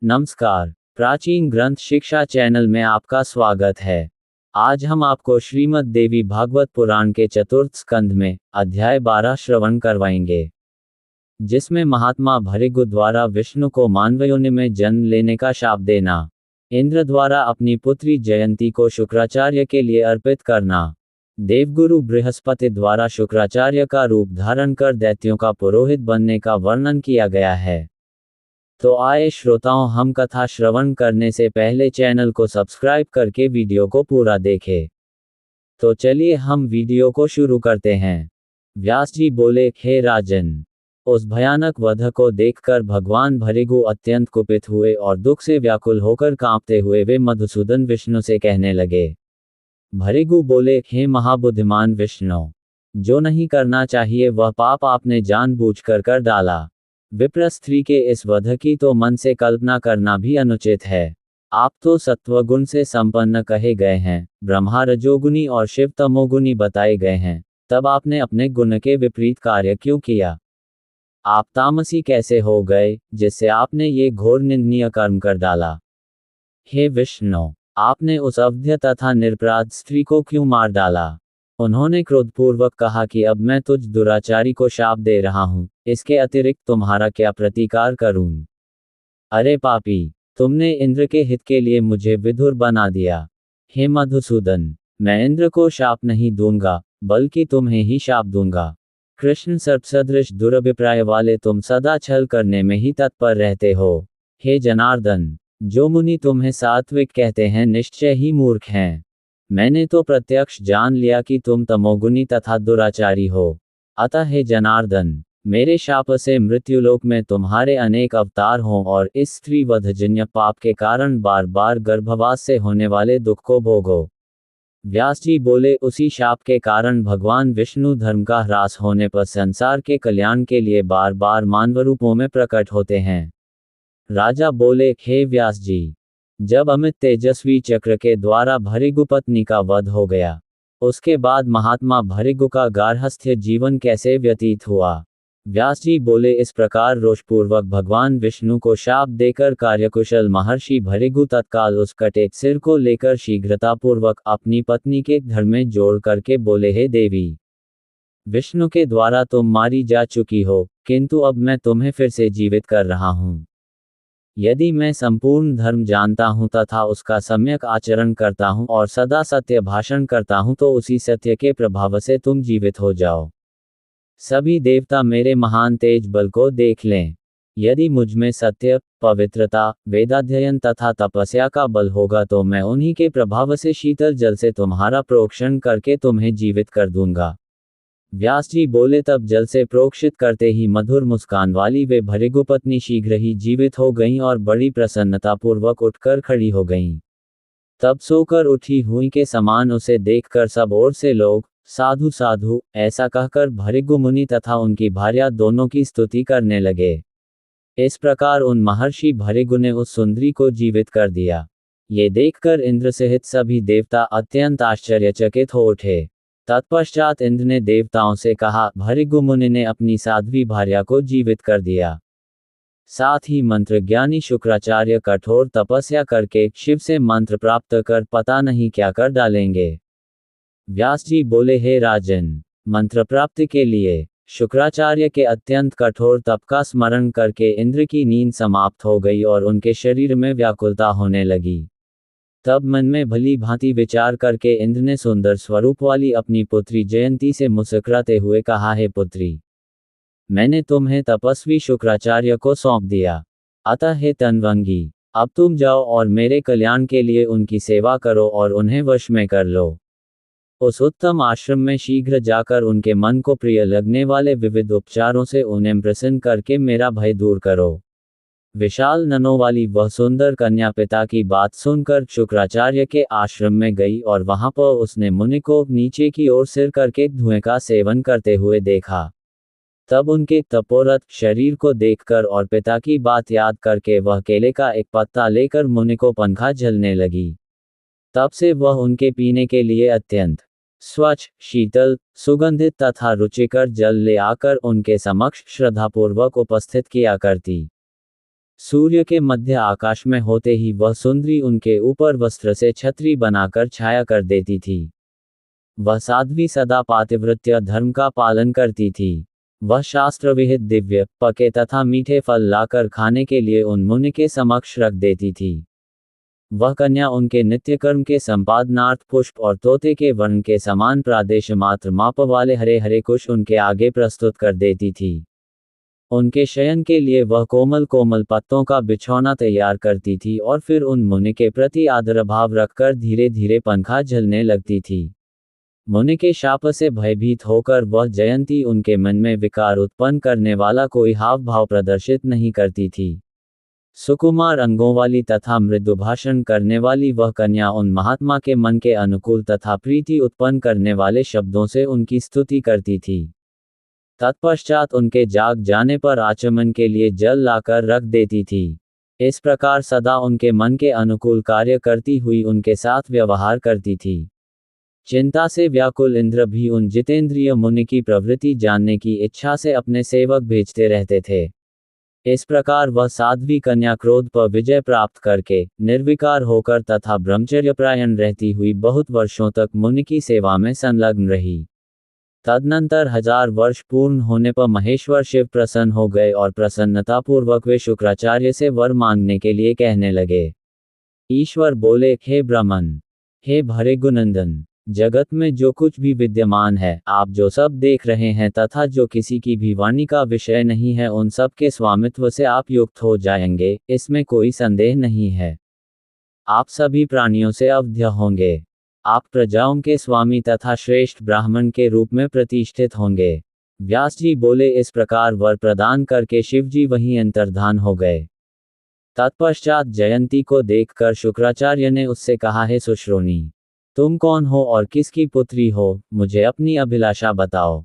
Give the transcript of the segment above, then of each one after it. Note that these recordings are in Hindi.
नमस्कार। प्राचीन ग्रंथ शिक्षा चैनल में आपका स्वागत है। आज हम आपको श्रीमद् देवी भागवत पुराण के चतुर्थ स्कंध में अध्याय 12 श्रवण करवाएंगे, जिसमें महात्मा भृगु द्वारा विष्णु को मानवयोनि में जन्म लेने का शाप देना, इंद्र द्वारा अपनी पुत्री जयंती को शुक्राचार्य के लिए अर्पित करना, देवगुरु बृहस्पति द्वारा शुक्राचार्य का रूप धारण कर दैत्यों का पुरोहित बनने का वर्णन किया गया है। तो आए श्रोताओं, हम कथा श्रवण करने से पहले चैनल को सब्सक्राइब करके वीडियो को पूरा देखें। तो चलिए हम वीडियो को शुरू करते हैं। व्यास जी बोले, हे राजन, उस भयानक वध को देखकर भगवान भृगु अत्यंत कुपित हुए और दुख से व्याकुल होकर कांपते हुए वे मधुसूदन विष्णु से कहने लगे। भृगु बोले, हे महाबुद्धिमान विष्णु, जो नहीं करना चाहिए वह पाप आपने जानबूझकर कर डाला। विप्र स्त्री के इस वध की तो मन से कल्पना करना भी अनुचित है। आप तो सत्वगुण से संपन्न कहे गए हैं, ब्रह्मा रजोगुनी और शिव तमोगुनी बताए गए हैं, तब आपने अपने गुण के विपरीत कार्य क्यों किया? आप तामसी कैसे हो गए, जिससे आपने ये घोर निंदनीय कर्म कर डाला? हे विष्णु, आपने उस अवध्य तथा निरपराध स्त्री को क्यों मार डाला? उन्होंने क्रोधपूर्वक कहा कि अब मैं तुझ दुराचारी को शाप दे रहा हूं, इसके अतिरिक्त तुम्हारा क्या प्रतिकार करूं? अरे पापी, तुमने इंद्र के हित के लिए मुझे विधुर बना दिया। हे मधुसूदन, मैं इंद्र को शाप नहीं दूंगा, बल्कि तुम्हें ही शाप दूंगा। कृष्ण सर्पसदृश दुरभिप्राय वाले तुम सदा छल करने में ही तत्पर रहते हो। हे जनार्दन, जो मुनि तुम्हें सात्विक कहते हैं निश्चय ही मूर्ख हैं। मैंने तो प्रत्यक्ष जान लिया कि तुम तमोगुनी तथा दुराचारी हो। अतः हे जनार्दन, मेरे शाप से मृत्युलोक में तुम्हारे अनेक अवतार हों और इस स्त्री वधजन्य पाप के कारण बार बार गर्भवास से होने वाले दुख को भोगो। व्यास जी बोले, उसी शाप के कारण भगवान विष्णु धर्म का ह्रास होने पर संसार के कल्याण के लिए बार बार मानव रूपों में प्रकट होते हैं। राजा बोले, हे व्यास जी, जब अमित तेजस्वी चक्र के द्वारा भृगु पत्नी का वध हो गया, उसके बाद महात्मा भृगु का गार्हस्थ्य जीवन कैसे व्यतीत हुआ? व्यास जी बोले, इस प्रकार रोषपूर्वक भगवान विष्णु को शाप देकर कार्यकुशल महर्षि भृगु तत्काल उस कटे सिर को लेकर शीघ्रतापूर्वक अपनी पत्नी के घर में जोड़ करके बोले, हे देवी, विष्णु के द्वारा तुम मारी जा चुकी हो, किंतु अब मैं तुम्हें फिर से जीवित कर रहा हूं। यदि मैं संपूर्ण धर्म जानता हूं तथा उसका सम्यक आचरण करता हूं और सदा सत्य भाषण करता हूं, तो उसी सत्य के प्रभाव से तुम जीवित हो जाओ। सभी देवता मेरे महान तेज बल को देख लें। यदि मुझ में सत्य, पवित्रता, वेदाध्ययन तथा तपस्या का बल होगा तो मैं उन्हीं के प्रभाव से शीतल जल से तुम्हारा प्रोक्षण करके तुम्हें जीवित कर दूंगा। व्यास जी बोले, तब जल से प्रोक्षित करते ही मधुर मुस्कान वाली वे भृगु पत्नी शीघ्र ही जीवित हो गईं और बड़ी प्रसन्नतापूर्वक उठकर खड़ी हो गईं। तब सोकर उठी हुई के समान उसे देखकर सब ओर से लोग साधु साधु ऐसा कहकर भृगु मुनि तथा उनकी भार्या दोनों की स्तुति करने लगे। इस प्रकार उन महर्षि भृगु ने उस सुंदरी को जीवित कर दिया। ये देखकर इंद्र सहित सभी देवता अत्यंत आश्चर्यचकित हो उठे। तत्पश्चात इंद्र ने देवताओं से कहा, भृगु मुनि ने अपनी साध्वी भार्या को जीवित कर दिया। साथ ही मंत्रज्ञानी शुक्राचार्य कठोर तपस्या करके शिव से मंत्र प्राप्त कर पता नहीं क्या कर डालेंगे। व्यास जी बोले, हे राजन, मंत्र प्राप्ति के लिए शुक्राचार्य के अत्यंत कठोर तप का स्मरण करके इंद्र की नींद समाप्त हो गई और उनके शरीर में व्याकुलता होने लगी। तब मन में भली भांति विचार करके इंद्र ने सुंदर स्वरूप वाली अपनी पुत्री जयंती से मुस्कुराते हुए कहा, हे पुत्री, मैंने तुम्हें तपस्वी शुक्राचार्य को सौंप दिया। अतः हे तन्वंगी, अब तुम जाओ और मेरे कल्याण के लिए उनकी सेवा करो और उन्हें वश में कर लो। उस उत्तम आश्रम में शीघ्र जाकर उनके मन को प्रिय लगने वाले विविध उपचारों से उन्हें प्रसन्न करके मेरा भय दूर करो। विशाल ननों वाली वह सुंदर कन्या पिता की बात सुनकर शुक्राचार्य के आश्रम में गई और वहां पर उसने मुनि को नीचे की ओर सिर करके धुएं का सेवन करते हुए देखा। तब उनके तपोरत शरीर को देखकर और पिता की बात याद करके वह केले का एक पत्ता लेकर मुनि को पंखा झलने लगी। तब से वह उनके पीने के लिए अत्यंत स्वच्छ, शीतल, सुगंधित तथा रुचिकर जल ले आकर उनके समक्ष श्रद्धापूर्वक उपस्थित किया करती। सूर्य के मध्य आकाश में होते ही वह सुंदरी उनके ऊपर वस्त्र से छतरी बनाकर छाया कर देती थी। वह साध्वी सदा पातिव्रत्य धर्म का पालन करती थी। वह शास्त्र विहित दिव्य, पके तथा मीठे फल लाकर खाने के लिए उन मुनि के समक्ष रख देती थी। वह कन्या उनके नित्यकर्म के संपादनार्थ पुष्प और तोते के वर्ण के समान प्रादेश मात्र माप वाले हरे हरे कुश उनके आगे प्रस्तुत कर देती थी। उनके शयन के लिए वह कोमल कोमल पत्तों का बिछौना तैयार करती थी और फिर उन मुनि के प्रति आदर भाव रखकर धीरे धीरे पंखा झलने लगती थी। मुनि के शाप से भयभीत होकर वह जयंती उनके मन में विकार उत्पन्न करने वाला कोई हाव भाव प्रदर्शित नहीं करती थी। सुकुमार अंगों वाली तथा मृदु भाषण करने वाली वह कन्या उन महात्मा के मन के अनुकूल तथा प्रीति उत्पन्न करने वाले शब्दों से उनकी स्तुति करती थी। तत्पश्चात उनके जाग जाने पर आचमन के लिए जल लाकर रख देती थी। इस प्रकार सदा उनके मन के अनुकूल कार्य करती हुई उनके साथ व्यवहार करती थी। चिंता से व्याकुल इंद्र भी उन जितेंद्रिय मुनि की प्रवृत्ति जानने की इच्छा से अपने सेवक भेजते रहते थे। इस प्रकार वह साध्वी कन्या क्रोध पर विजय प्राप्त करके निर्विकार होकर तथा ब्रह्मचर्यपरायण रहती हुई बहुत वर्षों तक मुनि की सेवा में संलग्न रही। तदनंतर 1000 वर्ष पूर्ण होने पर महेश्वर शिव प्रसन्न हो गए और प्रसन्नतापूर्वक वे शुक्राचार्य से वर मांगने के लिए कहने लगे। ईश्वर बोले, हे ब्रह्मन, हे भरे गुणनंदन, जगत में जो कुछ भी विद्यमान है, आप जो सब देख रहे हैं तथा जो किसी की भी वाणी का विषय नहीं है, उन सब के स्वामित्व से आप युक्त हो जाएंगे, इसमें कोई संदेह नहीं है। आप सभी प्राणियों से अवध्य होंगे। आप प्रजाओं के स्वामी तथा श्रेष्ठ ब्राह्मण के रूप में प्रतिष्ठित होंगे। व्यास जी बोले, इस प्रकार वर प्रदान करके शिवजी वहीं अंतर्धान हो गए। तत्पश्चात जयंती को देखकर शुक्राचार्य ने उससे कहा, हे सुश्रोणी, तुम कौन हो और किसकी पुत्री हो, मुझे अपनी अभिलाषा बताओ।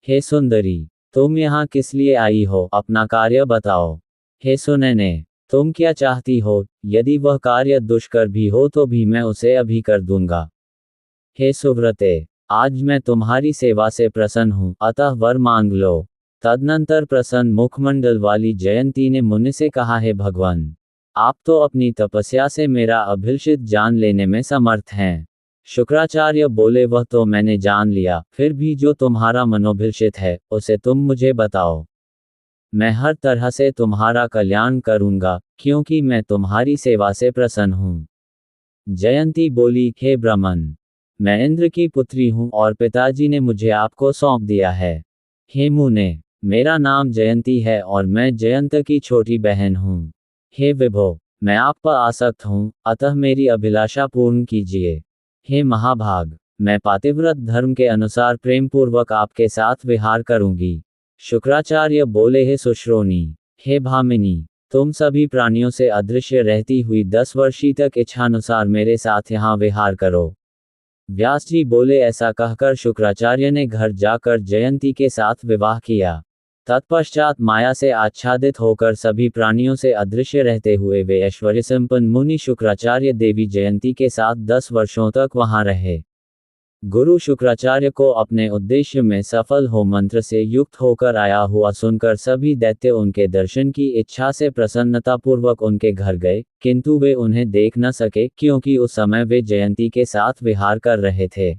हे सुंदरी, तुम यहाँ किस लिए आई हो, अपना कार्य बताओ। हे सुनैने, तुम क्या चाहती हो, यदि वह कार्य दुष्कर भी हो तो भी मैं उसे अभी कर दूंगा। हे सुव्रते, आज मैं तुम्हारी सेवा से प्रसन्न हूँ, अतः वर मांग लो। तदनंतर प्रसन्न मुखमंडल वाली जयंती ने मुनि से कहा, हे भगवान, आप तो अपनी तपस्या से मेरा अभिलषित जान लेने में समर्थ हैं। शुक्राचार्य बोले, वह तो मैंने जान लिया, फिर भी जो तुम्हारा मनोभिलषित है उसे तुम मुझे बताओ। मैं हर तरह से तुम्हारा कल्याण करूंगा, क्योंकि मैं तुम्हारी सेवा से प्रसन्न हूँ। जयंती बोली, हे ब्रह्मन, मैं इंद्र की पुत्री हूँ और पिताजी ने मुझे आपको सौंप दिया है। हे मुने, मेरा नाम जयंती है और मैं जयंत की छोटी बहन हूँ। हे विभो, मैं आप पर आसक्त हूँ, अतः मेरी अभिलाषा पूर्ण कीजिए। हे महाभाग, मैं पातिव्रत धर्म के अनुसार प्रेमपूर्वक आपके साथ विहार करूंगी। शुक्राचार्य बोले, हे सुश्रोणी, हे भामिनी, तुम सभी प्राणियों से अदृश्य रहती हुई 10 वर्षी तक इच्छानुसार मेरे साथ यहाँ विहार करो। व्यास जी बोले, ऐसा कहकर शुक्राचार्य ने घर जाकर जयंती के साथ विवाह किया। तत्पश्चात माया से आच्छादित होकर सभी प्राणियों से अदृश्य रहते हुए वे ऐश्वर्य संपन्न मुनि शुक्राचार्य देवी जयंती के साथ 10 वर्षों तक वहां रहे। गुरु शुक्राचार्य को अपने उद्देश्य में सफल हो मंत्र से युक्त होकर आया हुआ सुनकर सभी दैत्य उनके दर्शन की इच्छा से प्रसन्नतापूर्वक उनके घर गए, किंतु वे उन्हें देख न सके, क्योंकि उस समय वे जयंती के साथ विहार कर रहे थे।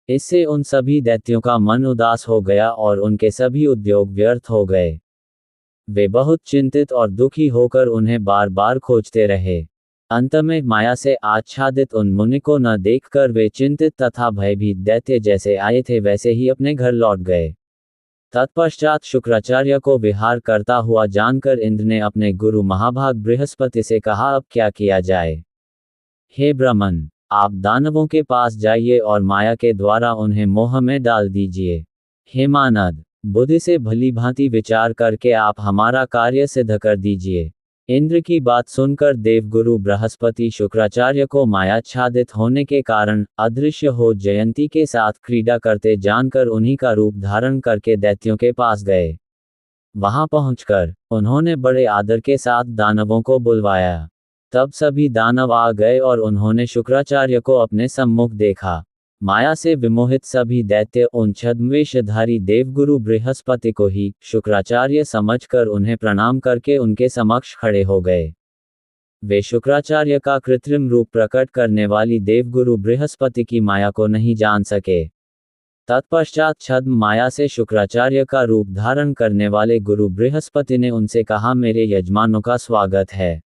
इससे उन सभी दैत्यों का मन उदास हो गया और उनके सभी उद्योग व्यर्थ हो गए। वे बहुत चिंतित और दुखी होकर उन्हें बार बार खोजते रहे। अंत में माया से आच्छादित उन मुनि को न देखकर वे चिंतित तथा भयभीत दैत्य जैसे आए थे वैसे ही अपने घर लौट गए। तत्पश्चात शुक्राचार्य को विहार करता हुआ जानकर इंद्र ने अपने गुरु महाभाग बृहस्पति से कहा, अब क्या किया जाए। हे ब्रह्मन, आप दानवों के पास जाइए और माया के द्वारा उन्हें मोह में डाल दीजिए। हे मानद, बुद्धि से भली भांति विचार करके आप हमारा कार्य सिद्ध कर दीजिए। इंद्र की बात सुनकर देवगुरु बृहस्पति शुक्राचार्य को मायाच्छादित होने के कारण अदृश्य हो जयंती के साथ क्रीड़ा करते जानकर उन्हीं का रूप धारण करके दैत्यों के पास गए। वहां पहुंचकर उन्होंने बड़े आदर के साथ दानवों को बुलवाया। तब सभी दानव आ गए और उन्होंने शुक्राचार्य को अपने सम्मुख देखा। माया से विमोहित सभी दैत्य उन छद्मवेशधारी देवगुरु बृहस्पति को ही शुक्राचार्य समझकर उन्हें प्रणाम करके उनके समक्ष खड़े हो गए। वे शुक्राचार्य का कृत्रिम रूप प्रकट करने वाली देवगुरु बृहस्पति की माया को नहीं जान सके। तत्पश्चात छद्म माया से शुक्राचार्य का रूप धारण करने वाले गुरु बृहस्पति ने उनसे कहा, मेरे यजमानों का स्वागत है।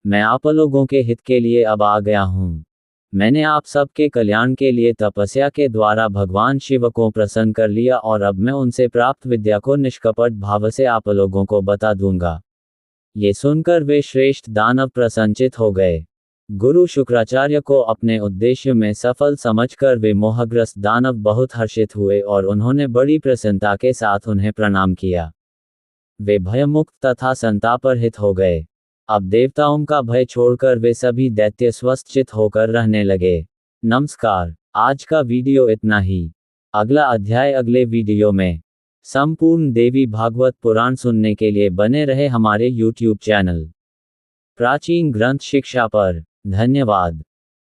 मैं आप लोगों के हित के लिए अब आ गया हूँ। मैंने आप सबके कल्याण के लिए तपस्या के द्वारा भगवान शिव को प्रसन्न कर लिया और अब मैं उनसे प्राप्त विद्या को निष्कपट भाव से आप लोगों को बता दूंगा। ये सुनकर वे श्रेष्ठ दानव प्रसन्नचित हो गए। गुरु शुक्राचार्य को अपने उद्देश्य में सफल समझकर वे मोहग्रस्त दानव बहुत हर्षित हुए और उन्होंने बड़ी प्रसन्नता के साथ उन्हें प्रणाम किया। वे भयमुक्त तथा संतापरहित हो गए। अब देवताओं का भय छोड़कर वे सभी दैत्य स्वस्थचित होकर रहने लगे। नमस्कार, आज का वीडियो इतना ही। अगला अध्याय अगले वीडियो में। संपूर्ण देवी भागवत पुराण सुनने के लिए बने रहे हमारे YouTube चैनल प्राचीन ग्रंथ शिक्षा पर। धन्यवाद।